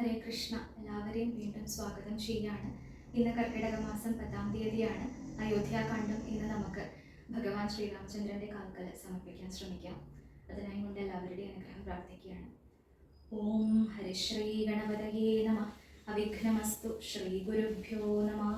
ഹരേ കൃഷ്ണ. എല്ലാവരെയും വീണ്ടും സ്വാഗതം ചെയ്യാണ്. ഇന്ന് കർക്കിടക മാസം 10-ാം തീയതിയാണ്. അയോധ്യാകാന്ഡം ഇന്ന് നമുക്ക് ഭഗവാൻ ശ്രീരാമചന്ദ്രന്റെ കാൽക്കൽ സമർപ്പിക്കാൻ ശ്രമിക്കാം. അതിനായി കൊണ്ട് എല്ലാവരുടെയും അനുഗ്രഹം പ്രാർത്ഥിക്കുകയാണ്. ഓം ഹരിശ്രീ ഗണപതയേ നമഃ. അവിഘ്നമസ്തു. ശ്രീ ഗുരുഭ്യോ നമഃ.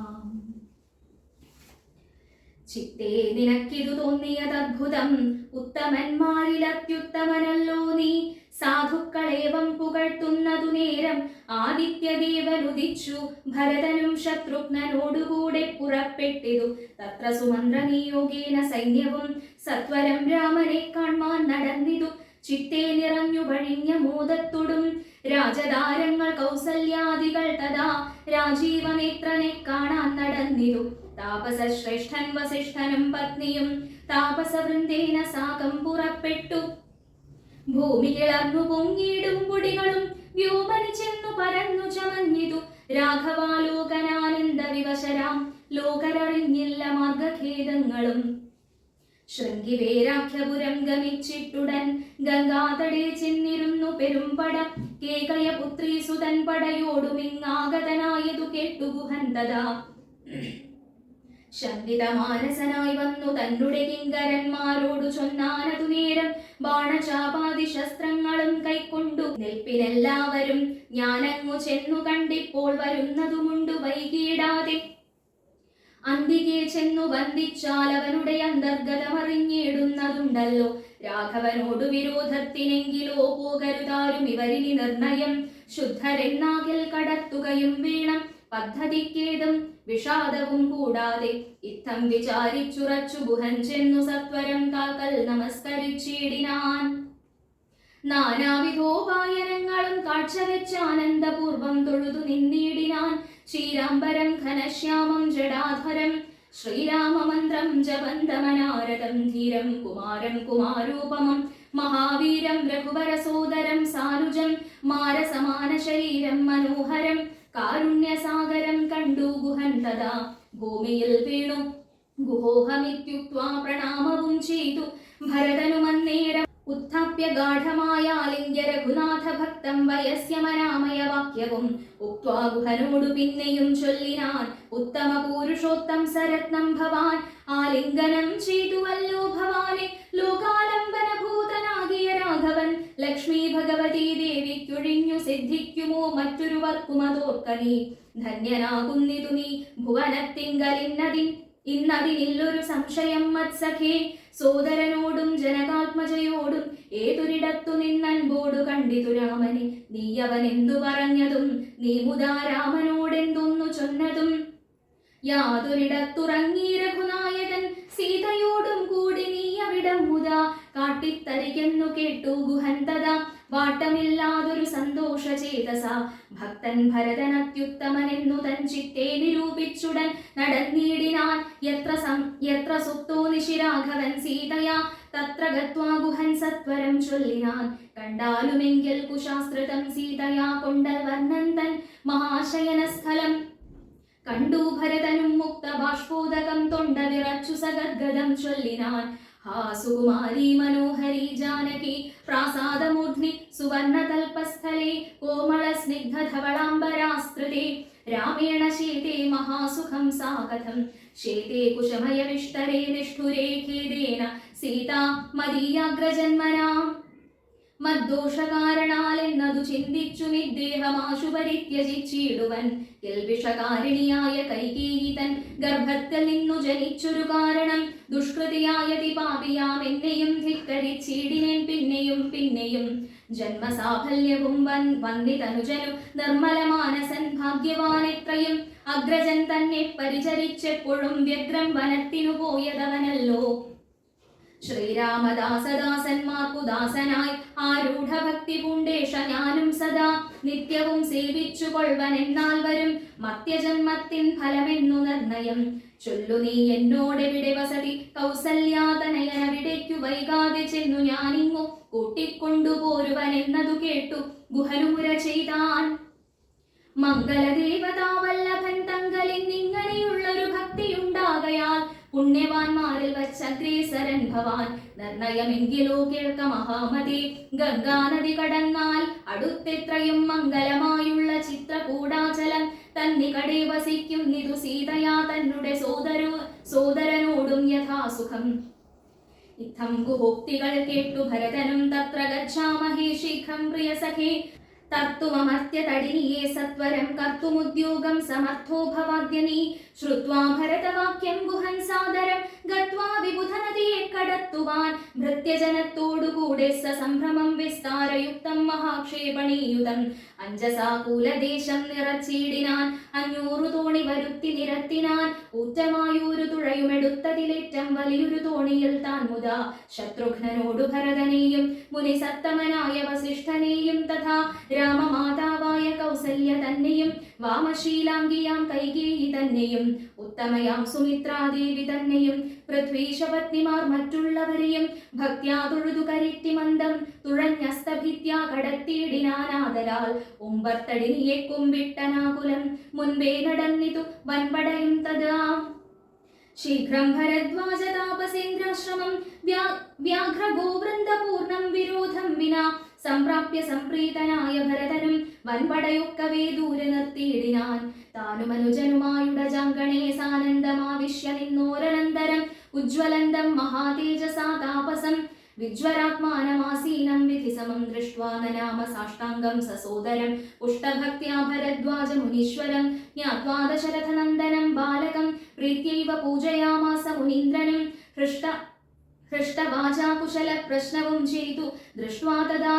ചിത്തേ നിനക്കിതു തോന്നിയതദ്ഭുതം, ഉത്തമന്മാരിലത്യുത്തമനല്ലോ നീ. സാധുക്കളേവം പുകഴ്ത്തുന്നതു നേരം ആദിത്യദേവനുദിച്ചു. ഭരതനും ശത്രുഘ്നനോടുകൂടെ പുറപ്പെട്ടിതു. തത്ര സുമന്ത്രനിയോഗേന സൈന്യവും സത്വരം രാമനെ കാൺമാൻ നടന്നിതു. ചിത്തേ നിറഞ്ഞു വഴിഞ്ഞ മോദത്തോടും രാജതാരങ്ങൾ കൗസല്യാദികൾ തഥാ രാജീവനേത്രനെ കാണാൻ നടന്നിതു. താപസശ്രേഷ്ഠൻ വസിഷ്ഠനും പത്നിയും താപസവൃന്ദേന സാകം പുറപ്പെട്ടു. ഭൂമി കിളർന്നു പൊങ്ങിയിടും പൊടികളും വ്യോമനി ചെന്നു പരന്നു ചമഞ്ഞിതു. രാഘവാലോകനാനന്ദ വിവശരാം ലോകരറിഞ്ഞില്ല മാർഗഖേദങ്ങളും. ശൃംഗിവേരാഖ്യപുരം ഗമിച്ചിട്ടുടൻ ഗംഗാതടേ ചെന്നിരുന്നു പെരുമ്പട. കേകയപുത്രീ സുതൻ പടയോടുമിങ്ങാഗതനായതു കേട്ടു ഗുഹൻ തഥാ. ശങ്കിതമാനസനായി വന്നു തന്നുടെ കിങ്കരന്മാരോടു ചൊന്നാനതു നേരം ബാണചാപാതി ശസ്ത്രങ്ങളും കൈക്കൊണ്ടു നിൽപ്പിനെല്ലാവരും. ഞാനങ്ങു ചെന്നു കണ്ടിപ്പോൾ വരുന്നതുമുണ്ടു വൈകിടാതെ. അന്തികെ ചെന്നു വന്ദിച്ചാൽ അവനുടെ അന്തർഗതമറിഞ്ഞിടുന്നതുണ്ടല്ലോ. രാഘവനോടു വിരോധത്തിനെങ്കിലോ പോകരുതാരും ഇവരിനി നിർണയം. ശുദ്ധരെന്നാകിൽ കടത്തുകയും വേണം പദ്ധതിക്കേതും വിഷാദവും കൂടാതെ. ഇത്തം വിചാരിച്ചുറച്ചു ഗുഹൻ ചെന്നു സത്വരം കാൽക്കൽ നമസ്കരിച്ചിടിനാൻ. നാനാവിധോപായനങ്ങളും കാഴ്ചവെച്ച് ആനന്ദപൂർവം തൊഴുതു നിന്നിടിനാൻ. ശ്രീരാംബരം ഘനശ്യാമം ജടാധരം ശ്രീരാമമന്ത്രം ജപന്തമനാരദം. ധീരം കുമാരം കുമാരോപമം മഹാവീരം രഘുവരസോദരം സാനുജം. മാരസമാന ശരീരം മനോഹരം കാരുണ്യസാഗരം കണ്ടു ഗുഹൻ തഥാ. ഭൂമിയിൽ വീണു ഗുഹോഹമിത്യുക്ത്വാ പ്രണാമവും ചെയ്തു. ഭരതനുമന്നേരം ഉത്ഥാപ്യ ഗാഠമായ ആലിംഗ്യ രഘുനാഥ ഭക്തം വയസ്യമനാമയ വാക്യവും ഉക്ത്വാ ഗുഹനോടു പിന്നെയും ചൊല്ലിനാൻ. ഉത്തമ പുരുഷോത്തം സരത്നം ഭവാൻ ആലിംഗനം ചെയ്തുവല്ലോ ഭവാനെ. ലോകാലംബന ഭൂതനാകിയ രാഘവൻ ലക്ഷ്മി ഭഗവതി ദേവിക്കൊഴിഞ്ഞു സിദ്ധിക്കുമോ മറ്റൊരു വർക്കുമതോർക്കനീ. ധന്യനാകുന്നിതു നീ ഭുവനത്തിങ്കലിന്നതിനില്ലൊരു സംശയം മത്സഖേ. സോദരനോടും ജനകാത്മജയോടും ഏതൊരിടത്തു നിന്നൻപോടു കണ്ടിതു രാമനെ. നീയവൻ എന്തു പറഞ്ഞതും നീ മുതാ രാമനോടെന്തൊന്നു ചൊന്നതും. യാതൊരിടത്തുറങ്ങി രഘുനായകൻ സീതയോടും കൂടി നീ അവിടം മുതാ കാട്ടിത്തരികെന്നു കേട്ടു ഗുഹൻ തഥാ. വാട്ടമില്ലാതൊരു സന്തോഷചേതസ ഭക്തൻ ഭരതനത്യുത്തമനെന്നു തൻ ചിത്തേ നിരൂപിച്ചുടൻ നടന്നിടിനാൻ. യത്ര സുപ്തോ നിശിരാഘവൻ സീതയാ തത്ര ഗത്വാ ഗുഹൻ സത്വരം ചൊല്ലിനാൻ. കണ്ടാലുമെങ്കിൽ കുശാസ്ത്രതം സീതയാ കൊണ്ടൽ വർണ്ണൻ തൻ മഹാശയനസ്ഥലം. കണ്ടു ഭരതനും മുക്ത ബാഷ്പോദകം തൊണ്ട വിറച്ചു സഗദ്ഗദം ചൊല്ലിനാൻ. ഹാ സുകുമാരി മനോഹരി ജാനകി പ്രാസാദമൂർധ്നി സുവർണതൽപസ്ഥലേ. കോമള സ്നിഗ്ധ ധവളാംബരാസ്തൃതേ രാമേണ ശേതേ മഹാസുഖം സാകഥം. ശേതേ കുശമയ വിഷ്ടരേ നിഷ്ഠുരേ ഖേദേന സീതാ മദീയാഗ്രജന്മനാം. മദ്ദോഷകാരണാലെന്നതു ചിന്തിച്ചു നിദ്ദേഹമാശു പരിത്യജിച്ചിടുവൻ. കിൽബിഷകാരിണിയായ കൈകേയി തൻ ഗർഭത്തിൽ നിന്നു ജനിച്ചൊരു കാരണം. ദുഷ്കൃതിയായതി പാപിയാം എന്നെയും ധിക്കരിച്ചിടിനേൻ പിന്നെയും പിന്നെയും. ജന്മസാഫല്യവും വന്ദിതനുജനു നിർമ്മല മാനസൻ ഭാഗ്യവാനെത്രയും. അഗ്രജൻ തന്നെ പരിചരിച്ചെപ്പോഴും വ്യഗ്രം വനത്തിനു പോയതവനല്ലോ. ശ്രീരാമദാസദാസന്മാർക്കു ദാസനായി ആരൂഢഭക്തി പൂണ്ടേഷ ഞാനും സദാ. നിത്യവും സേവിച്ചു കൊൾവൻ എന്നാൽ വരും മർത്യജന്മത്തിൻ ഫലമെന്നു നിർണയം. ചൊല്ലു നീ എന്നോടെവിടെ വസതി കൗസല്യാതനയനവിടേക്കു വൈകാതെ ചെന്നു ഞാനിങ്ങു കൂട്ടിക്കൊണ്ടുപോരുവൻ എന്നതു കേട്ടു ഗുഹനുമുര ചെയ്താൻ. മംഗളദേവതാവല്ലഭൻ തങ്കലിന്നിങ്ങനെയുള്ളൊരു ഭക്തിയുണ്ടാകയാൽ പുണ്യവാന്മാരിൽ വച്ചഗ്രേസരൻ ഭവാൻ. നിർണയമെങ്കിലോ കേൾക്ക മഹാമതി. ഗംഗാനദി കടന്നാൽ അടുത്തെത്രയും മംഗലമായുള്ള തന്നികടെ വസിക്കുന്നിതു സീതയാ തന്നുടെ സോദരനോടും യഥാസുഖം. ഇത്തം കുഹോക്തികൾ കേട്ടു ഭരതനും തത്ര ഗച്ഛാമഹേ ശീഘ്രം പ്രിയസഖേ തർത്തുമമർത്യ തടിനിയെ സത്വരം കർത്തുമുദ്യോഗം സമർത്ഥോ ഭവാദ്യനീ. ശ്രുത്വാ ഭരതവാക്യം ഗുഹൻ സാദരം ഗത്വാ വിബുധനദിയെ കടത്തുവാൻ ഭൃത്യജനത്തോടുകൂടെ സസംഭ്രമം വിസ്താരയുക്തം മഹാക്ഷേപണീയുതം അഞ്ജസാ കൂലദേശം നിറച്ചീടിനാൻ. 500 തോണി വരുത്തി നിരത്തിനാൻ. ഊറ്റമായൊരു തുഴയുമെടുത്തതിലേറ്റം വലിയൊരു തോണിയിൽ താൻ മുതാ ശത്രുഘ്നനോടു ഭരതനെയും മുനിസത്തമനായ വസിഷ്ഠനെയും തഥാ രാമമാതാവായ കൗസല്യ തന്നെയും വാമശീലാംഗിയാം കൈകേയി തന്നെയും ഉത്തമയാം സുമിത്രാദേവി തന്നെയും പൃഥ്വീശപത്നിമാർ മറ്റുള്ളവരെയും ഭക്ത്യാ തൊഴുതു കരറ്റി മന്ദം തുഴഞ്ഞസ്തഭിത്യാ കടത്തിയിടിനാനാദരാൽ ഉമ്പർത്തടിനിയെ കുമ്പിട്ടനാകുലം മുൻപേ നടന്നിതു വൻപടയും തഥാ. ശീഘ്രം ഭരദ്വാജ താപസേന്ദ്രാശ്രമം വ്യാഘ്രഗോവൃന്ദപൂർണം വിരോധം വിനാ സംപ്രാപ്യ സംപ്രീതനായ ഭരതനും വൻപടയൊക്കവേ ദൂരെ നിർത്തിയിടിനാൻ. താനുമനുജനുമായുടജാങ്കണേ സാനന്ദമാവിശ്യ നിന്നോരനന്തരം ഉജ്ജ്വലന്തം മഹാതേജസാ താപസം വിജ്വരാത്മാനമാസീനം വിധിസമം ദൃഷ്ട്വാ നനാമ സാഷ്ടാംഗം സസോദരം പുഷ്ടഭക്ത്യാ ഭരദ്വാജ മുനീശ്വരം ജ്ഞാത്വാ ദശരഥനന്ദനം ബാലകം പ്രീത്യൈവ പൂജയാമാസ മുനീന്ദ്രനും. ഹൃഷ്ടവാചാ കുശല പ്രശ്നവും ചെയ്തു ദൃഷ്ട്വാ തഥാ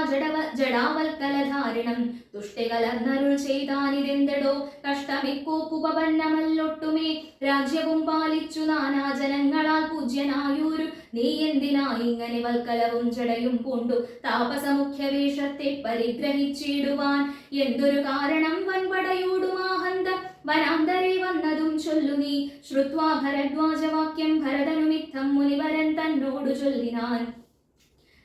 ജടാവൽക്കലധാരിണം തുഷ്ടികലർന്നരുൾ ചെയ്താനിതെന്തടോ കഷ്ടമിക്കോപ്പുപന്നമല്ലൊട്ടുമേ രാജ്യവും പാലിച്ചു നാനാജനങ്ങളാൽ പൂജ്യനായൂരു നീ എന്തിനാ ഇങ്ങനെ വൽക്കലവും ജടയും പൂണ്ടു താപസമുഖ്യവേഷത്തെ പരിഗ്രഹിച്ചിടുവാൻ എന്തൊരു കാരണം വൻപടയോടുമാഹന്ത വനാന്തരെ വന്നതും ചൊല്ലു നീ. ശ്രുത്വാ ഭരദ്വാജവാക്യം ഭരതനുമിത്തം മുനിവരൻ തന്നോടു ചൊല്ലിനാൻ.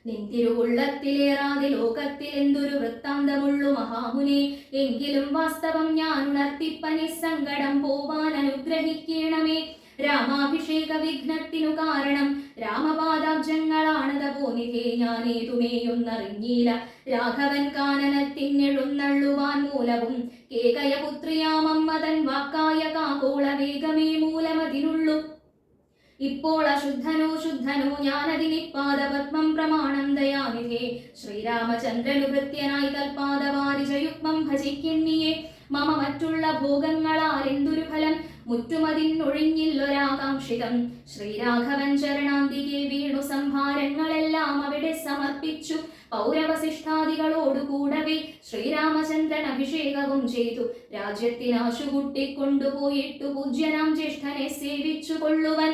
നിന്തിരുവുള്ളത്തിലേറാതെ ലോകത്തിൽ എന്തൊരു വൃത്താന്തമുള്ളു മഹാമുനെ എങ്കിലും വാസ്തവം ഞാൻ ഉണർത്തിപ്പനി സങ്കടം പോവാൻ അനുഗ്രഹിക്കണമേ. രാമാഭിഷേക വിഘ്നത്തിനു കാരണം രാമപാദാബ്ജങ്ങളാണത പോനിധേ ഞാനേതുമേയൊന്നറിഞ്ഞില്ല. രാഘവൻ കാനനത്തിനെഴുന്നള്ളുവാൻ മൂലവും കേകയപുത്രിയാമമ്മതൻ വാക്കായ കാകോള വേഗമേ മൂലമതിനുള്ളു. ഇപ്പോൾ അശുദ്ധനോ ശുദ്ധനോ ഞാനതിനിപ്പാദപത്മം പ്രമാണം ദയാനിധേ. ശ്രീരാമചന്ദ്രനു ഭൃത്യനായി തൽപാദവാരിജയുഗ്മം ഭജിക്കുന്നിയെ മമ മറ്റുള്ള ഭോഗങ്ങളാരെന്തൊരു ഫലം മുറ്റുമതിന്നൊഴിഞ്ഞില്ലൊരാകാംക്ഷിതം. ശ്രീരാഘവൻ ചരണാന്തികെ വീണു സംഭാരങ്ങളെല്ലാം അവിടെ സമർപ്പിച്ചു പൗരവസിഷ്ഠാദികളോടുകൂടവേ ശ്രീരാമചന്ദ്രൻ അഭിഷേകവും ചെയ്തു രാജ്യത്തിനാശു കൂട്ടിക്കൊണ്ടുപോയിട്ടു പൂജ്യനാം ജ്യേഷ്ഠനെ സേവിച്ചു കൊള്ളുവൻ.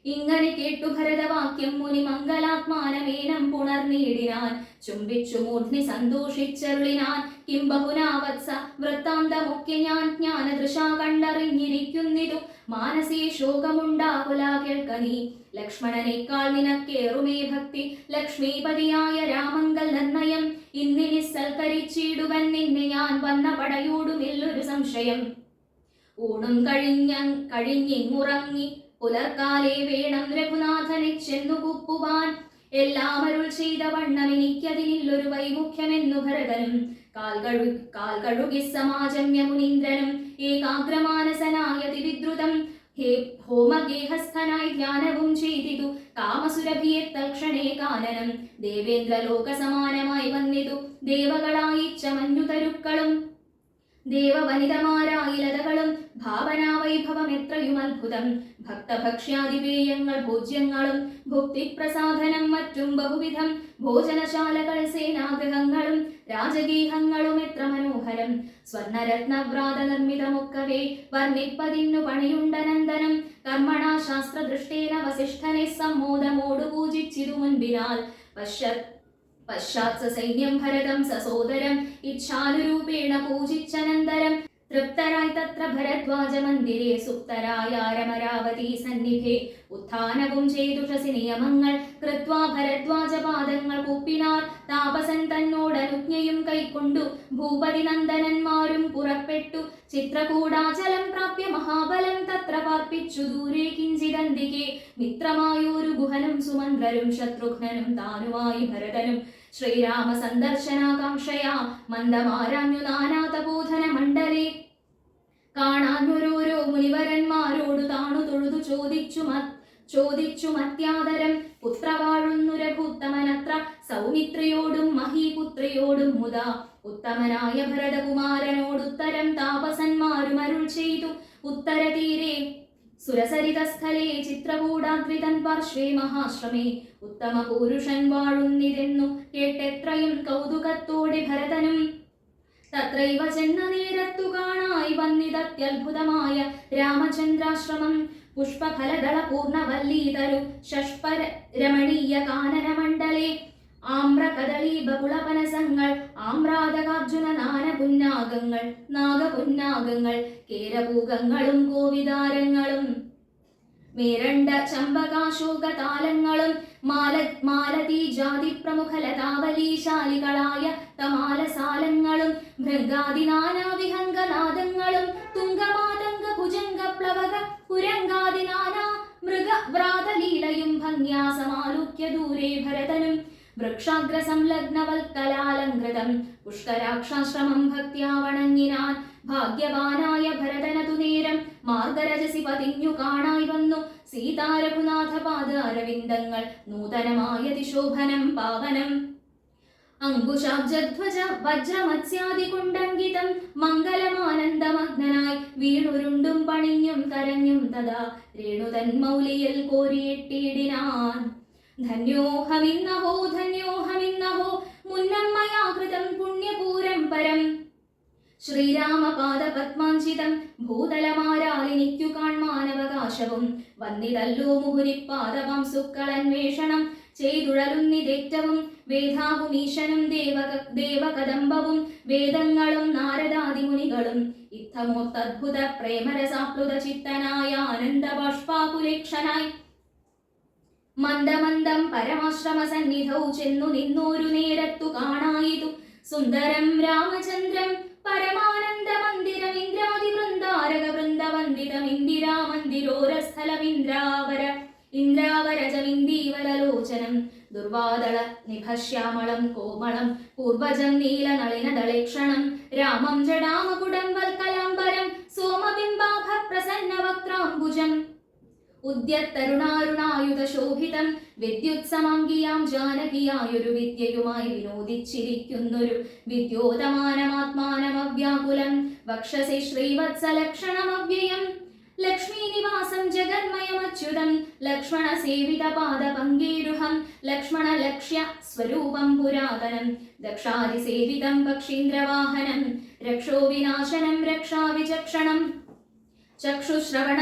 ഇങ്ങനെ കേട്ടു ഭരതവാക്യം മുനി മംഗലാത്മാനമേനം പുണർനീടിനാൻ. ചുംബിച്ചു മൂർധ്നി സന്തോഷിച്ചരുളിനാൻ. കിം ബഹുനാവത്സ വൃത്താന്തമൊക്കെ ഞാൻ ജ്ഞാനദൃശാ കണ്ടറിഞ്ഞിരിക്കുന്നിതു മാനസീ ശോകമുണ്ടാകുല കേൾക്കനീ. ലക്ഷ്മണനേക്കാൾ നിനക്കേറുമേ ഭക്തി ലക്ഷ്മീപതിയായ രാമങ്കൽ നിർണയം. ഇന്നിനി സൽക്കരിച്ചിടുവൻ നിന്നെ ഞാൻ വന്ന പടയോടുമില്ലൊരു സംശയം. ഊണും കഴിഞ്ഞിങ്ങുറങ്ങി പുലർക്കാലേ വേണം രഘുനാഥനെ ചെന്നു കുപ്പുവാൻ. എല്ലാം അരുൾ ചെയ്ത വണ്ണം എനിക്കതിനില്ലൊരു വൈമുഖ്യമെന്നു ഭരതനും കാൽ കഴുകി സമാജമ്യ മുനീന്ദ്രനും ഏകാഗ്രമാനസനായ തിവിദ്രുതം ഹോമഗേഹസ്ഥനായി ധ്യാനവും ചെയ്തിതു കാമസുരഭിയെ തൽക്ഷണേ കാനനം. ദേവേന്ദ്രലോക സമാനമായി വന്നിതു ദേവകളായിച്ച മഞ്ഞുതരുക്കളും ദേവവനിതമാരായി ലതകളും ഭാവനാവൈഭവം എത്രയും അത്ഭുതം. ഭക്തഭക്ഷ്യാദിപേയങ്ങൾ ഭോജ്യങ്ങളും ഭുക്തിപ്രസാധനം മറ്റും ബഹുവിധം ഭോജനശാലകൾ സേനാഗൃഹങ്ങളും രാജഗീഹങ്ങളും എത്ര മനോഹരം. സ്വർണരത്നവ്രാത നിർമ്മിതമൊക്കവേ വർണ്ണിപ്പതിന്നു പണിയുണ്ടനന്ദനം. കർമ്മണാ ശാസ്ത്രദൃഷ്ടേന വസിഷ്ഠനെ സമ്മോദമോടു പൂജിച്ചിതു മുൻപിനാൽ. പശ്ചാത് സൈന്യം ഭരതം സസോദരം ഇച്ഛാനുരൂപേണ പൂജിച്ചനന്തരം. തൃപ്തരായി തത്ര ഭരദ്വാജ മന്ദിരേ സുപ്തരായ രമരാവതി സന്നിധേ. ഉത്ഥാനവും ചെയ്തുഷസി നിയമങ്ങൾ കൃത്വാ ഭരദ്വാജ പാദങ്ങൾ കൂപ്പിനാർ. താപസൻ തന്നോടനുജ്ഞയും കൈക്കൊണ്ടു ഭൂപതി നന്ദനന്മാരും പുറപ്പെട്ടു. ചിത്രകൂടാചലം പ്രാപ്യ മഹാബലം തത്ര പാർപ്പിച്ചു ദൂരെ കിഞ്ചിദന്തികെ. മിത്രമായൊരു ഗുഹനും സുമന്ത്രരും ശത്രുഘ്നനും താനുമായി ഭരതനും ശ്രീരാമ സന്ദർശനാകാംക്ഷയാ മന്ദമാരാഞ്ഞു നാനാതപോധന മണ്ഡലേ. ചോദിച്ചു മത്യാദരം. പുത്രവാഴുന്നു രഘുത്തമനത്ര സൗമിത്രിയോടും മഹീപുത്രിയോടും മുതാ. ഉത്തമനായ ഭരതകുമാരനോടുത്തരം താപസന്മാരുമരുൾ ചെയ്തു. ഉത്തരതീരെ സുരസരിതസ്ഥലേ ചിത്രകൂടാഗ്രിതൻ പാർശ്വേ മഹാശ്രമേ ഉത്തമ പുരുഷൻ വാഴുന്നിതെന്നു കേട്ടെത്രയും കൗതുകത്തോടെ ഭരതനും. തത്രൈവ ചെന്ന നേരത്തു കാണായി വന്നിതത്യത്ഭുതമായ രാമചന്ദ്രാശ്രമം. പുഷ്പഫലദള പൂർണ്ണവല്ലീതരു ഷഷ്പര രമണീയ കാനനമണ്ഡലേ. ആമ്രകദളീ ബകുളപനസങ്ങൾ ആമ്രാതകാർജുന നാഗപുന്നാഗങ്ങൾ കേരപൂഗങ്ങളും കോവിതാരങ്ങളും മേരണ്ട ചമ്പകാശോകതാലങ്ങളും മാലതീ ജാതി പ്രമുഖ ലതാവലീശാലികളായ തമാലസാലങ്ങളും ഭൃംഗാദിനാനാവിഹംഗനാദങ്ങളും തുംഗമാതംഗ ഭുജംഗ പ്ലവക പുരംഗാദിനാനാ മൃഗവ്രാതലീലയും ഭംഗ്യാ സമാലോക്യ ദൂരെ ഭരതനും. വൃക്ഷാഗ്രസംലഗ്നവൽക്കലാലങ്കൃതം പുഷ്കരാക്ഷാശ്രമം ഭക്ത്യാ വണങ്ങിനാൻ. ഭാഗ്യവാനായ ഭരതനതു നേരം മാർഗരജസി പതിഞ്ഞു കാണായി വന്നു. സീതാരഘുനാഥ പാദാരവിന്ദങ്ങൾ നൂതനമായതിശോഭനം പാവനം. അങ്കുശാബ്ജധ്വജ വജ്രമത്സ്യാദികുണ്ടങ്കിതം മംഗലമാനന്ദമഗ്നനായി വീണുരുണ്ടും പണിഞ്ഞും കരഞ്ഞും തഥാ രേണുതൻ മൗലിയിൽ കോരിയിട്ടിടിനാൻ. ധന്യോഹമിന്നഹോ മുന്നമ്മയാ കൃതം പുണ്യപൂരം പരം. ശ്രീരാമപാദപത്മാഞ്ചിതം ഭൂതലമാരാലിനിക്കു കാൺമാനവകാശവും വന്നിതല്ലോ മുഹുരിപ്പാദവം സുക്കളന്വേഷണം ചെയ്തുഴലുന്നിതേറ്റവും. വേദാവുമീശനും ദേവകദംബവും വേദങ്ങളും നാരദാദിമുനികളും ഇത്തമോത്തദ്ഭുത പ്രേമരസാപ്ലുത ചിത്തനായ ആനന്ദബാഷ്പാകുലേക്ഷനായി മന്ദമന്ദം പരമാശ്രമസന്നിധൗ ചെന്നു നിന്നോരു നേരത്തു കാണായിതു. സുന്ദരം രാമചന്ദ്രം പരമാനന്ദ മന്ദിരം ഇന്ദ്രാദി വൃന്ദാരക വൃന്ദവന്ദിതം ഇന്ദ്രാവരജമിന്ദീവരലോചനം ദുർവാദള നിഭശ്യാമളം കോമളം പൂർവജം നീലനളിനദളേക്ഷണം രാമം ജടാമകുടം വൽക്കലാംബരം സോമബിംബാഭ പ്രസന്നവക്ത്രാംബുജം. ഉദ്യത്തരുണാരുണായുധശോഭിതം വിദ്യുത്സമാംഗിയാം ജാനകിയായൊരു വിദ്യയുമായി വിനോദിച്ചിരിക്കുന്നൊരു വിദ്യോതമാനമാത്മാനമവ്യാകുലം വക്ഷസി ശ്രീവത്സലക്ഷണമവ്യയം. ലക്ഷ്മീനിവാസം ജഗന്മയമച്യുതം ലക്ഷ്മണ സേവിത പാദപങ്കേരുഹം ലക്ഷ്മണലക്ഷ്യ സ്വരൂപം പുരാതനം ദക്ഷാദിസേവിതം പക്ഷീന്ദ്രവാഹനം രക്ഷോ വിനാശനം രക്ഷാവിചക്ഷണം. ചക്ഷുശ്രവണ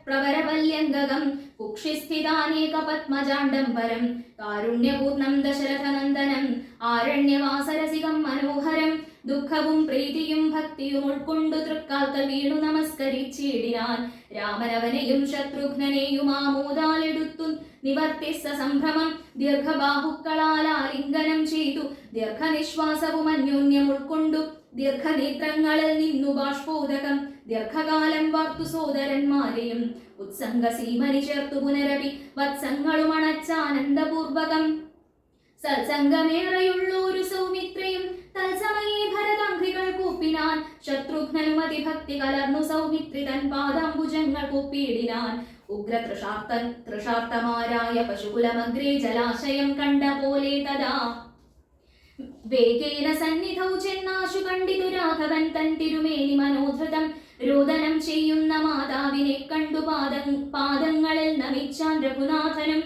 പ്രവരവല്യംഗകം കുക്ഷിസ്ഥിതാനേക പത്മജാണ്ഡംബരം കാരുണ്യപൂർണം ദശരഥനന്ദനം ആരണ്യവാസരസികം മനോഹരം. ദുഃഖവും പ്രീതിയും ഭക്തിയും ഉൾക്കൊണ്ടു തൃക്കാൽക്കൽ വീണു നമസ്കരിച്ചിടിനാൻ. രാമനവനെയും ശത്രുഘ്നനെയും ആമോദാലെടുത്തു നിവർത്തിച്ച സംഭ്രമം ദീർഘബാഹുക്കളാൽ ആലിംഗനം ചെയ്തു. ദീർഘനിശ്വാസവും അന്യോന്യം ഉൾക്കൊണ്ടു ദീർഘനേത്രങ്ങളിൽ നിന്നു ബാഷ്പോദകം ദീർഘകാലം വാർത്തു സോദരന്മാരെയും ഉത്സംഗസീമനി ചേർത്തു പുനരവി വത്സങ്ങളും അണച്ചാനന്ദപൂർവകം. സത്സംഗമേറെയുള്ളൊരു സൗമിത്രയും തത്സമയേ ഭരതാംഘ്രികൾ കൂപ്പിനാൻ. ശത്രുഘ്നനും അതിഭക്തി കലർന്നു സൗമിത്രി തൻ പാദാംബുജങ്ങൾ കൂപ്പിയിടിനാൻ. തൃഷാർത്തമാരായ പശുകുലമഗ്രേ ജലാശയം കണ്ട പോലെ തഥാ വേഗേന സന്നിധൗ ചെന്നാശു കണ്ടിതു രാഘവൻ തൻ തിരുമേനി മനോധൃതം. രോദനം ചെയ്യുന്ന മാതാവിനെ കണ്ടു പാദങ്ങളിൽ നമിച്ചാൻ രഘുനാഥനും.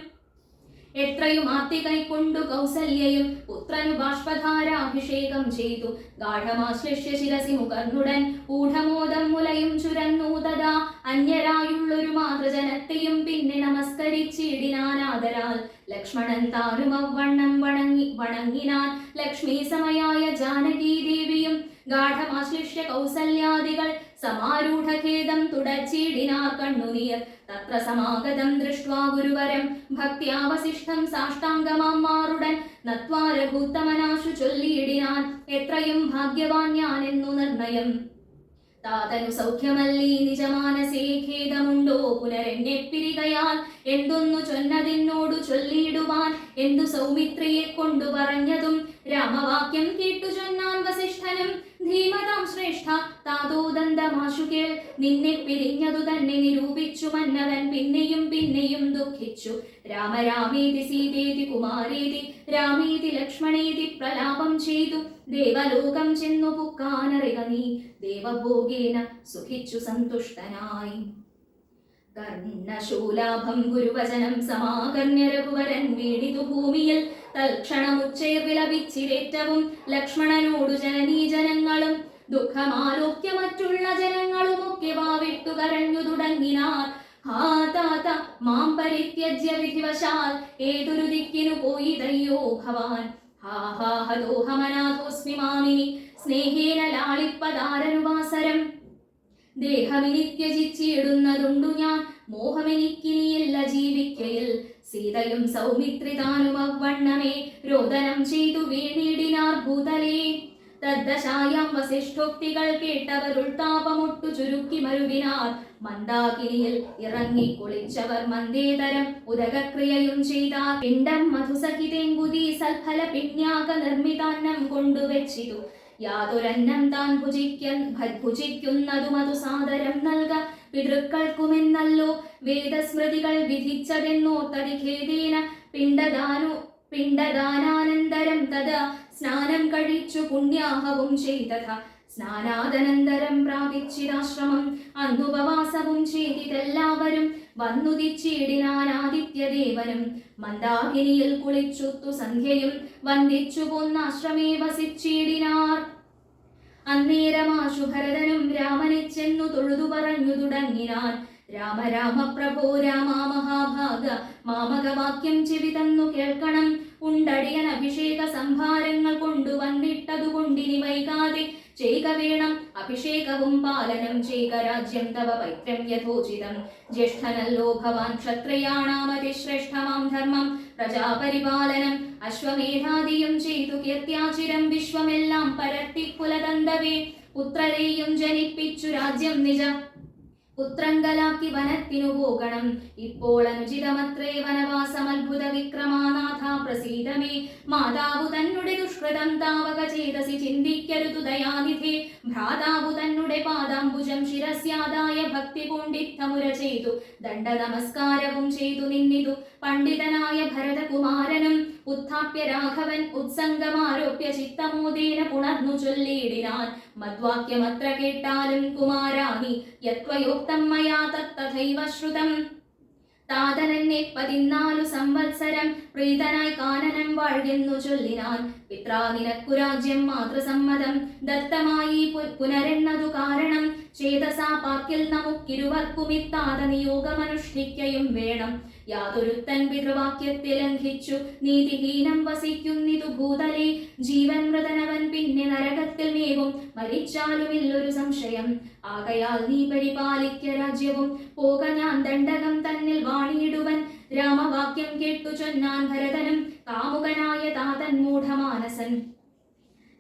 എത്രയും ആർത്തി കൈക്കൊണ്ടു കൗസല്യയും പുത്രനു ബാഷ്പധാരാഭിഷേകം ചെയ്തു. ഗാഠമാശ്ലിഷ്യ ശിരസി മുകർന്നുടൻ ഊഢമോദം മുലയും ചുരന്നു തഥാ അന്യരായുള്ളൊരു മാതൃജനത്തെയും പിന്നെ നമസ്കരിച്ചിടിനാനാദരാൽ. ലക്ഷ്മണൻ താനും അവണ്ണം വണങ്ങിനാൻ. ലക്ഷ്മീ സമയായ ജാനകീ ദേവിയും ഗാഠമാശ്ലിഷ്യ കൗസല്യാദികൾ സമാരൂഢഖേദം തുടച്ചിടിനാർ കണ്ണുനീർ. തത്ര സമാഗതം ദൃഷ്ട്വാ ഗുരുവരം ഭക്ത്യാവശിഷ്ടം സാഷ്ടാംഗമാം മാറുടൻ നത്വാ രഘുത്തമനാശു ചൊല്ലിയിടിനാൻ. എത്രയും ഭാഗ്യവാൻ ഞാനെന്നു നിർണയം. താതനു സൗഖ്യമല്ലീ നിജമാനസേ ഖേദമുണ്ടോ പുനരെന്നെ പിരികയാൽ. എന്തൊന്നു ചൊന്നതിനോടു ചൊല്ലിയിടുവാൻ എന്തു സൗമിത്രിയെ കൊണ്ടു പറഞ്ഞതും രാമവാക്യം കേട്ടു ചൊന്നാൻ വസിഷ്ഠനും. ധീമതാം ശ്രേഷ്ഠ ജ്യേഷ്ഠ താതോദന്തമാശു കേൾ. നിന്നെ പിരിഞ്ഞതു തന്നെ നിരൂപിച്ചു മന്നവൻ പിന്നെയും പിന്നെയും ദുഃഖിച്ചു. രാമരാമേതി സീതേതി കുമാരേതി രാമേതി ലക്ഷ്മണേതി പ്രലാപം ചെയ്തു. ദേവലോകം ചെന്നു പുക്കാനറിക നീ ദേവഭോഗേന സുഖിച്ചു സന്തുഷ്ടനായി. കർണശൂലാഭം ഗുരുവചനം സമാകർണ്യ രഘുവരൻ വീണിതു ഭൂമിയിൽ. തൽക്ഷണമുച്ചൈർ വിലപിച്ചിരേറ്റവും ലക്ഷ്മണനോടു ജനനീജനങ്ങളും. ദുഃഖമാലോക്യ മറ്റുള്ള ജനങ്ങളുമൊക്കെ വാവിട്ടു കരഞ്ഞു തുടങ്ങിനാർ. ഹാ താത മാം പരിത്യജ്യ വിധിവശാൽ ഏതൊരു ദിക്കിനു പോയിതയ്യോ ഭവാൻ. ഹാ ഹാ ഹതോഹമനാഥോസ്മി മാമിനി സ്നേഹേന ലാളിപ്പതാരനുവാസരം. ദേഹമിനി ത്യജിച്ചിടുന്നതുണ്ടു ഞാൻ മോഹമെനിക്കിനിയില്ല ജീവിക്കയിൽ. സീതയും സൗമിത്രിതാനും അവണ്ണമേ രോദനം ചെയ്തു വീണിടിനാർ ഭൂതലേ. തദ്ദശായാം വസിഷ്ഠോക്തികൾ കേട്ടവരുൾ താപമൊട്ടു ചുരുക്കി മരുവിനാർ. മന്ദാകിനിയിൽ ഇറങ്ങി കുളിച്ചവർ മന്ദേതരം ഉദകക്രിയയും ചെയ്താർ. പിണ്ടം മധുസഹിതേങ്കുതി സൽഫല പിണ്യാക നിർമ്മിതാന്നം കൊണ്ടുവച്ചിതു. യാതൊരന്നം താൻ ഭുജിക്കുന്നതും അതു സാദരം നൽക പിതൃക്കൾക്കുമെന്നല്ലോ വേദസ്മൃതികൾ വിധിച്ചതെന്നോർത്തതിഖേദേന പിണ്ടദാനാനന്തരം തഥാ സ്നാനം കഴിച്ചു പുണ്യാഹവും ചെയ്തഥ. സ്നാനാദനന്തരം പ്രാപിച്ചിരാശ്രമം അന്നുപവാസവും ചെയ്തിതെല്ലാവരും വന്നുദിച്ചിടിനാനാദിത്യദേവനും. മന്ദാകിനിയിൽ കുളിച്ചുത്തു സന്ധ്യയും വന്ദിച്ചു പോന്നാശ്രമേ വസിച്ചിടിനാർ. അന്നേരമാശു ഭരതനും രാമനെ ചെന്നു തൊഴുതു പറഞ്ഞു തുടങ്ങിനാൻ. രാമ രാമ പ്രഭോ രാമ മഹാഭാഗ മാമകവാക്യം ചെവി തന്നു കേൾക്കണം. ഉണ്ടടിയൻ അഭിഷേക സംഭാരങ്ങൾ കൊണ്ടുവന്നിട്ടതുകൊണ്ടിനി വൈകാതെ ചെയ്ക വേണം അഭിഷേകവും പാലനം ചെയ്ക. രാജ്യം തവ പൈത്രം യഥോചിതം. ജ്യേഷ്ഠനല്ലോ ഭവാൻ ക്ഷത്രയാണാമതിശ്രേഷ്ഠമാം ധർമ്മം. പ്രജാപരിപാലനം അശ്വമേധാദിയും ചെയ്തു കീർത്തിയാചിരം. വിശ്വമെല്ലാം പരത്തി കുലതന്തവേ പുത്രരെയും ജനിപ്പിച്ചു രാജ്യം നിജ പുത്രങ്കലാക്കി വനത്തിനു പോകണം. ഇപ്പോൾ അനുചിതമത്രേ വനവാസം അത്ഭുത വിക്രമാനാഥ പ്രസീദമേ. മാതാവു തന്നുടെ ദുഷ്കൃതം താവക ചേതസി ചിന്തിക്കരുതു ദയാനിധേ. ഭ്രാതാവു തന്നുടെ പാദാംബുജം ശിരസ്യാദായ ഭക്തി പൂണ്ടിത്തമുര ചെയ്തു. ദണ്ഡ നമസ്കാരവും ചെയ്തു നിന്നിതു പണ്ഡിതനായ ഭരതകുമാരനും. ഉത്ഥാപ്യ രാഘവൻ ഉത്സംഗമാരോപ്യ ചിത്തമോദേന പുണർന്നു ചൊല്ലിയിടിനാൻ. മദ്വാക്യമത്ര കേട്ടാലും കുമാരാനി യത്വയോക്തം മയാ തത്തഥൈവ ശ്രുതം. താതനെന്നെ 14 സംവത്സരം പ്രീതനായി കാനനം വാഴ്കെന്നു ചൊല്ലിനാൻ. പിത്രാ നിനക്കു രാജ്യം മാതൃസമ്മതം ദത്തമായി പുനരെന്നതു കാരണം. ചേതസാ പാർക്കിൽ നമുക്കിരുവർക്കുമിത്താത നിയോഗമനുഷ്ഠിക്കയും വേണം. യാതൊരുത്തൻ പിതൃവാക്യത്തെ ലംഘിച്ചു നീതിഹീനം വസിക്കുന്നിതു ഭൂതലേ. ജീവൻ മൃതനവൻ പിന്നെ നരകത്തിൽ മേവും മരിച്ചാലുമില്ലൊരു സംശയം. ആകയാൽ നീ പരിപാലിക്ക രാജ്യവും പോക ഞാൻ ദണ്ഡകം തന്നിൽ വാണിയിടുവൻ. രാമവാക്യം കേട്ടു ചൊന്നാൻ ഭരതനും കാമുകനായ താതൻ മൂഢമാനസൻ.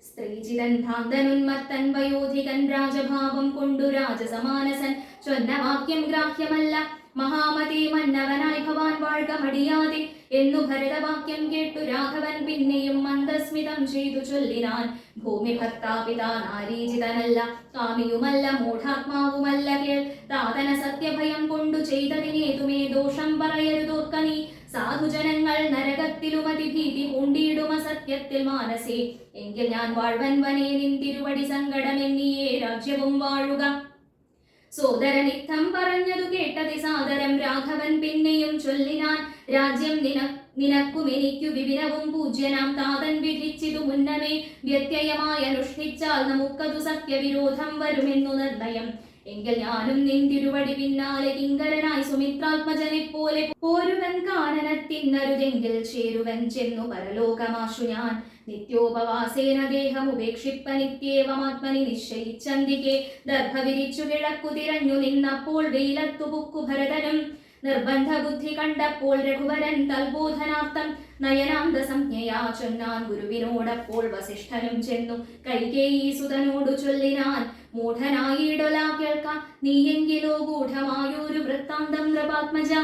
സ്ത്രീജിതൻ ഭ്രാന്തനുന്മത്തൻ വയോധികൻ രാജഭാവം കൊണ്ടു രാജസമാനസൻ. ചൊന്ന വാക്യം ഗ്രാഹ്യമല്ല മഹാമതി മന്നവനായി ഭവാൻ വാഴ്ക മടിയാതെ എന്നു ഭരതവാക്യം കേട്ടു രാഘവൻ പിന്നെയും മന്ദസ്മിതം ചെയ്തു ചൊല്ലിനാൻ. ഭൂമി ഭർത്താപിതാ നാരീജിതനല്ല കാമിയുമല്ല മൂഢാത്മാവുമല്ല കേൾ. താതന സത്യഭയം കൊണ്ടു ചെയ്തതിനേതുമേ ദോഷം പറയരുതോർക്ക നീ. സാധുജനങ്ങൾ നരകത്തിലുമതിഭീതി പൂണ്ടിയിടുമ സത്യത്തിൽ മാനസേ. എങ്കിൽ ഞാൻ വാഴ്വൻ വനേ നിന്തിരുവടി സങ്കടമെന്നിയേ രാജ്യവും വാഴുക. സോദരനിത്തം പറഞ്ഞതു കേട്ടതി സാദരം രാഘവൻ പിന്നെയും ചൊല്ലിനാൻ. രാജ്യം നിനക്കും എനിക്കു വിപിനവും പൂജ്യനാം താതൻ വിധിച്ചിതു മുന്നമേ. വ്യത്യയമായി അനുഷ്ഠിച്ചാൽ നമുക്കതു സത്യവിരോധം വരുമെന്നു നിർണയം. എങ്കിൽ ഞാനും നിന്തിരുവടി പിന്നാലെ കിങ്കരനായി സുമിത്രാത്മജനെ പോലെ പോരുവൻ. കാനനത്തിന്നരുതെങ്കിൽ ചേരുവൻ ചെന്നു പരലോകമാശു ഞാൻ. നിത്യോപവാസേന ദേഹം ഉപേക്ഷിപ്പ നിത്യേവമാത്മനി നിശ്ചയിച്ചന്തികെ. ദർഭ വിരിച്ചു കിഴക്കു തിരഞ്ഞു നിന്നപ്പോൾ വെയിലത്തു പുക്കു ഭരതനും. നിർബന്ധ ബുദ്ധി കണ്ടപ്പോൾ രഘുവരൻ തൽബോധനാർത്ഥം നയനാന്ത സംജ്ഞയാ ചൊന്നാൻ ഗുരുവിനോടപ്പോൾ. വസിഷ്ഠനും ചെന്നു കൈകേയീ സുതനോടു ചൊല്ലിനാൻ. മൂഢനായിടൊലാ കേൾക്ക നീയെങ്കിലോ ഗൂഢമായൊരു വൃത്താന്തം നൃപാത്മജ.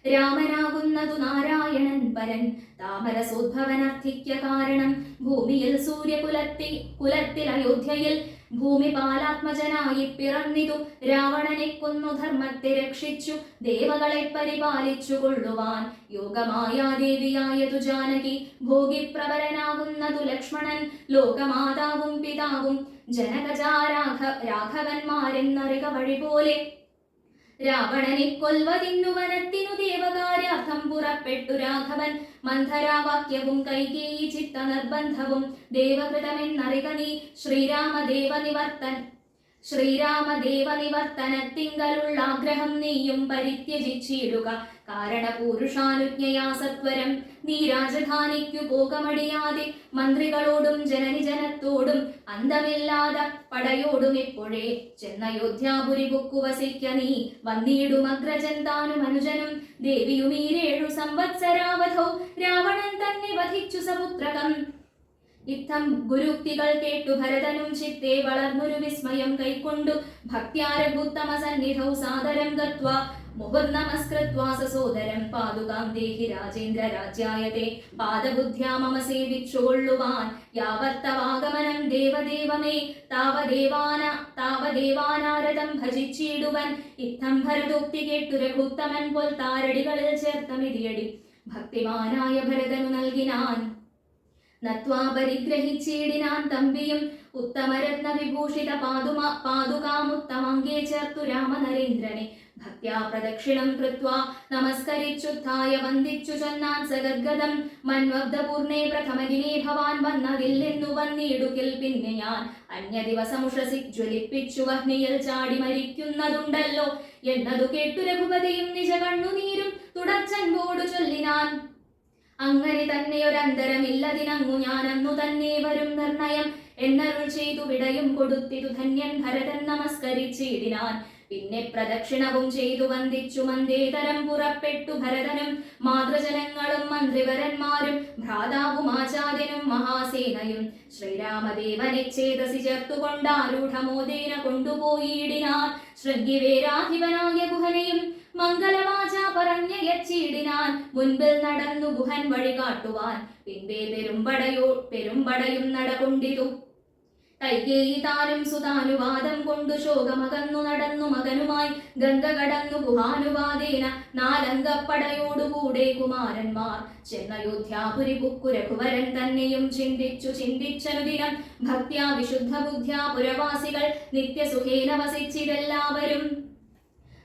രാമനാകുന്നതു നാരായണൻ പരൻ താമരസോദ്ഭവനർത്ഥിക്ക കാരണം ഭൂമിയിൽ കുലത്തിൽ അയോധ്യയിൽ ഭൂമിപാലാത്മജനായി പിറന്നിതു രാവണനെ കൊന്നു ധർമ്മത്തെ രക്ഷിച്ചു ദേവകളെ പരിപാലിച്ചു കൊള്ളുവാൻ യോഗമായാദേവിയായതു ജാനകി ഭോഗിപ്രവരനാകുന്നതു ലക്ഷ്മണൻ ലോകമാതാവും പിതാവും ജനകജാ രാഘവന്മാരെന്നറിക വഴി പോലെ രാവണനെ കൊൽവതിന്നു വനത്തിനു ദേവകാര്യാർത്ഥം പുറപ്പെട്ടു രാഘവൻ മന്ധരാവാക്യവും കൈകേയി ചിത്ത നിർബന്ധവും ദേവകൃതമെന്നറിക നീ ശ്രീരാമദേവനിവർത്തനത്തിങ്കലുള്ള ആഗ്രഹം നീയും പരിത്യജിച്ചിടുക കാരണപൂരുഷാനുജ്ഞയാ സത്വരം നീ രാജധാനിക്കു പോകമടിയാതെ മന്ത്രികളോടും ജനനിജനത്തോടും അന്തമില്ലാതെ പടയോടും ഇപ്പോഴേ ചെന്നയോധ്യാപുരി ബുക്കു വസിക്ക നീ വന്നിടുമഗ്രജൻ താനും അനുജനും ദേവിയും ഈ 7 സംവത്സരാവധൗ രാവണൻ തന്നെ വധിച്ചു സമുദ്രകം ഇത്തം ഗുരുക്തികൾ കേട്ടു ഭരതനും ചിത്തെ വളർന്നൊരു വിസ്മയം കൈക്കൊണ്ടു ഭക്ത്യാരഭുത്തമ സന്നിധൗ സാദരം ഗത്വാ മുഹുർനമസ്കൃത്വാ സസോദരം പാതുകാം ദേഹി രാജേന്ദ്ര രാജ്യായതേ പാദബുദ്ധ്യാ മമ സേവിച്ചുകൊള്ളുവാൻ യാവത്തവാഗമനം ദേവദേവമേ താവദേവാനാരദം ഭജിച്ചിടുവൻ ഇത്തം ഭരതോക്തി കേട്ടു രഘുത്തമൻ പോൽ താരടികളിൽ ചേർത്തമിതിയടി ഭക്തിമാനായ ഭരതനു നൽകിനാൻ നത്വാ പരിഗ്രഹിച്ചിടിനാൻ തമ്പിയും ഉത്തമരത്ന വിഭൂഷിത പാതുകാമുത്തമങ്കേ ചേർത്തു രാമനരേന്ദ്രനെ ഭക്ത്യാ പ്രദക്ഷിണം കൃത്വാ നമസ്കരിച്ചുത്ഥായ വന്ദിച്ചു ചൊന്നാൻ സഗദ്ഗതം മന്വബ്ദപൂർണേ പ്രഥമദിനേ ഭവാൻ വന്നതില്ലെന്നു വന്നിടുകിൽ പിന്നെ ഞാൻ അന്യ ദിവസമുഷസി ജ്വലിപ്പിച്ചു അഗ്നിയിൽ ചാടി മരിക്കുന്നതുണ്ടല്ലോ എന്നതു കേട്ടു രഘുപതിയും നിജ കണ്ണുനീരും തുടർച്ചൻപോടു ചൊല്ലിനാൻ അങ്ങനെ തന്നെയൊരന്തരമില്ലതിനങ്ങു ഞാനന്നു തന്നെ വരും നിർണയം എന്നരുൾ ചെയ്തു വിടയും കൊടുത്തിതു ധന്യൻ ഭരതൻ നമസ്കരിച്ചിടിനാൻ പിന്നെ പ്രദക്ഷിണവും ചെയ്തു വന്ദിച്ചു മന്ദേതരം പുറപ്പെട്ടു ഭരതനും മാതൃജനങ്ങളും മന്ത്രിവരന്മാരും ഭ്രാതാവും ആചാര്യനും മഹാസേനയും ശ്രീരാമദേവനെ ചേതസി ചേർത്തുകൊണ്ടാരൂഢമോദേന കൊണ്ടുപോയിടിനാൻ ശൃംഗിവേരാധിപനായ ഗുഹനെയും മംഗളവാച പറഞ്ഞയച്ചിടിനാൻ മുൻപിൽ നടന്നു ഗുഹൻ വഴി കാട്ടുവാൻ പിൻപേ പെരുമ്പടയും നടകൊണ്ടിതു കൈകേയി താനും സുതാനുവാദം കൊണ്ടു ശോകമകന്നു നടന്നു മകനുമായി ഗംഗ കടന്നു ഗുഹാനുവാദേന 4 അംഗപ്പടയോടുകൂടെ കുമാരന്മാർ ചെന്നയോധ്യാപുരി ബുക്കു രഘുവരൻ തന്നെയും ചിന്തിച്ചനുദിനം ഭക്ത്യാ വിശുദ്ധ ബുദ്ധ്യാ പുരവാസികൾ നിത്യസുഖേന വസിച്ചിതെല്ലാവരും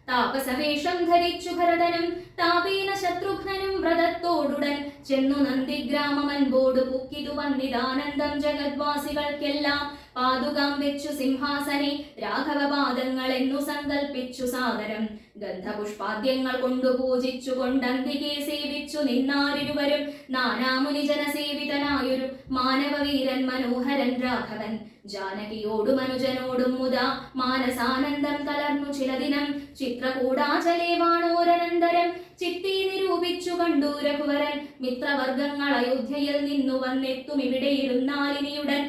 താപസവേഷം ധരിച്ചു ഭരതനും താപേന ശത്രുഘ്നനും വ്രതത്തോടുടൻ ചെന്നു നന്ദിഗ്രാമമൻപോടു പുക്കിതു വന്നിതാനന്ദം ജഗദ്വാസികൾക്കെല്ലാം പാതുകാം വെച്ചു സിംഹാസനെ രാഘവപാദങ്ങൾ എന്നു സങ്കൽപ്പിച്ചു സാദരം ഗന്ധപുഷ്പാദ്യങ്ങൾ കൊണ്ടു പൂജിച്ചു കൊണ്ടന്തികെ സേവിച്ചു നിന്നാരിരുവരും നാനാമുനിജന സേവിതനായൊരു മാനവവീരൻ മനോഹരൻ രാഘവൻ ജാനകിയോടും അനുജനോടും മുതാ മാനസാനന്ദം കലർന്നു ചില ദിനം ചിത്രകൂടാചലേ വാണോരനന്തരം ചിത്തി നിരൂപിച്ചു കണ്ടു രഘുവരൻ മിത്രവർഗങ്ങൾ അയോധ്യയിൽ നിന്നു വന്നെത്തും ഇവിടെയിരുന്നാലിനിയുടൻ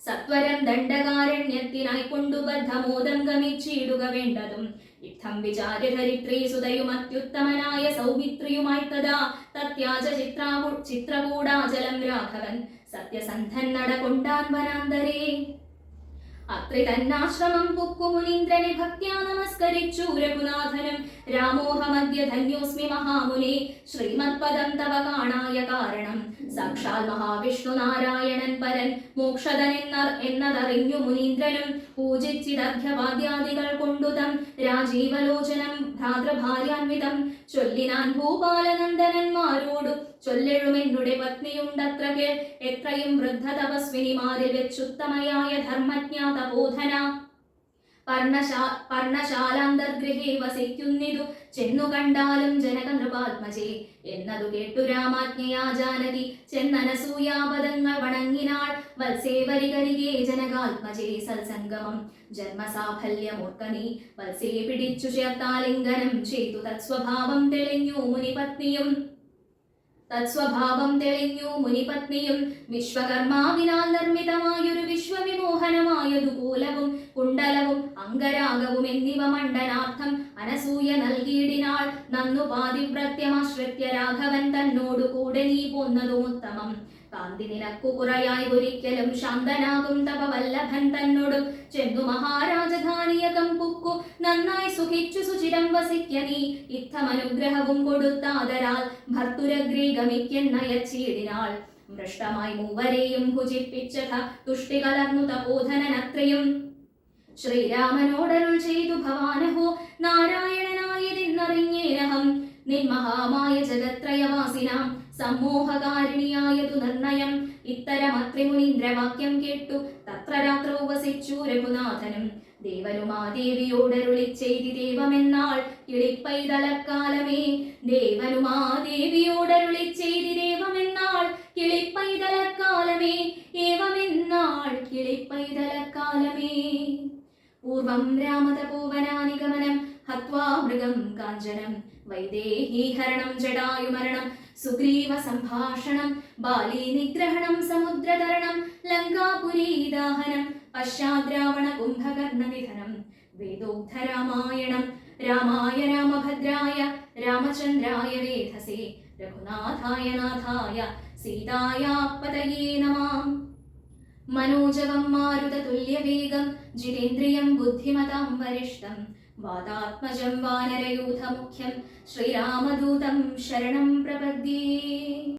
സത്വരം ദണ്ഡകാരണ്യത്തിനായി കൊണ്ടു ബദ്ധമോദം ഗമിച്ചിടുക വേണ്ടതും യുദ്ധം വിചാര്യ ധരിത്രീ സുതയും അത്യുത്തമനായ സൗമിത്രിയുമായി തഥാ തത്യാജ ചിത്രകൂടാചലം രാഘവൻ സത്യസന്ധൻ നടകൊണ്ടാൻ വനാന്തരേ അത്രി തന്നാശ്രമം പുക്കു മുനീന്ദ്രനെ ഭക്ത്യാ നമസ്കരിച്ചു രഘുനാഥനും രാമോഹമദ്യ ധന്യോസ്മി മഹാമുനെ ശ്രീമത്പദം തവ കാണായ കാരണം സാക്ഷാൽ മഹാവിഷ്ണു നാരായണൻ പരൻ മോക്ഷദൻ എന്നതറിഞ്ഞു മുനീന്ദ്രനും പൂജിച്ചിദർഘ്യവാദ്യാദികൾ കൊണ്ടുതം രാജീവലോചനം ഭ്രാതൃഭാര്യാൻവിതം ചൊല്ലിനാൻ ഭൂപാലനന്ദനന്മാരോടു ചൊല്ലെഴുമെന്നുടെ പത്നിയുണ്ടത്ര കേൾ എത്രയും വൃദ്ധ തപസ്വിനിമാരിൽ വെച്ചുത്തമയായ ധർമ്മജ്ഞാ തപോധന പർണശാലാന്തർഗൃഹേ വസിക്കുന്നിതു ചെന്നു കണ്ടാലും ജനക നൃപാത്മജേ എന്നതു കേട്ടു രാമാജ്ഞയാ ജാനകി ചെന്നനസൂയാപദങ്ങൾ വണങ്ങിനാൾ വത്സേവരികരികെ ജനകാത്മജേ സത്സംഗമം ജന്മസാഫല്യമോർക്കനീ വത്സേ പിടിച്ചു ചേർത്താലിംഗനം ചെയ്തു തത്സ്വഭാവം തെളിഞ്ഞു മുനിപത്നിയും തത്സ്വഭാവം തെളിഞ്ഞു മുനിപത്നിയും വിശ്വകർമാവിനാൽ നിർമ്മിതമായൊരു വിശ്വവിമോഹനമായതു കൂലവും കുണ്ടലവും അംഗരാഗവും എന്നിവ മണ്ഡനാർത്ഥം അനസൂയ നൽകിയിടിനാൾ. നന്നു പാതിവ്രത്യമാശ്രിത്യ രാഘവൻ തന്നോടു കൂടെ നീ പോന്നതുമുത്തമം. കാന്തി നിനക്കു കുറയായി ഒരിക്കലും ശാന്തനാകും തപവല്ലഭൻ തന്നോടും ചെന്നു മഹാരാജധാനിയകം പുക്കു നന്നായി സുഖിച്ചു സുചിരം വസിക്ക നീ. ഇത്തമനുഗ്രഹവും കൊടുത്താദരാൽ ഭർത്തുരഗ്രേ ഗമിക്കെന്നയച്ചീടിനാൾ. മൃഷ്ടമായി മൂവരെയും ഭുജിപ്പിച്ച തുഷ്ടി കലർന്നു തപോധനനത്രയും ശ്രീരാമനോടരുൾ ചെയ്തു ഭവാനഹോ നാരായണനായതിന്നറിഞ്ഞേനഹം. നിന്മഹാമായ ജഗത്രയവാസിനാം സമ്മോഹകാരിണിയായതു നിർണയം. ഇത്തരമത്രിമുനീന്ദ്രവാക്യം കേട്ടു തത്ര രാത്രौ വസിച്ചു രഘുനാഥനും. ദേവനുമാദേവിയോടരുളി ചെയ്തി ദേവമെന്നാൾ കിളിപ്പൈതലക്കാലമേ. ദേവനുമാദേവിയോടരുളി ചെയ്തി ദേവമെന്നാൾ കിളിപ്പൈതലക്കാലമേ. ഏവമെന്നാൾ കിളിപ്പൈതലക്കാലമേ. പൂർവം രാമതപോവനാനിഗമനം ഹത്വാ മൃഗം കാഞ്ചനം. വൈദേഹീഹരണം ജടായുമരണം സുഗ്രീവ സംഭാഷണം. ബാലീ നിഗ്രഹണം സമുദ്രതരണം ലങ്കാപുരീദാഹനം. പശ്ചാദ്രാവണ കുംഭകർണനിധനം. വേദോക്തരാമായണം രാമായ രാമഭദ്രായ രാമചന്ദ്രായ വേധസേ. രഘുനാഥായ നാഥായ സീതായാപതയേ നമഃ. മനോജവം മാരുതതുല്യവേഗം ജിതേന്ദ്രിയം ബുദ്ധിമതാം വരിഷ്ഠം. വാതാത്മജം വാനരയൂഥമുഖ്യം ശ്രീരാമദൂതം ശരണം പ്രപദ്യേ.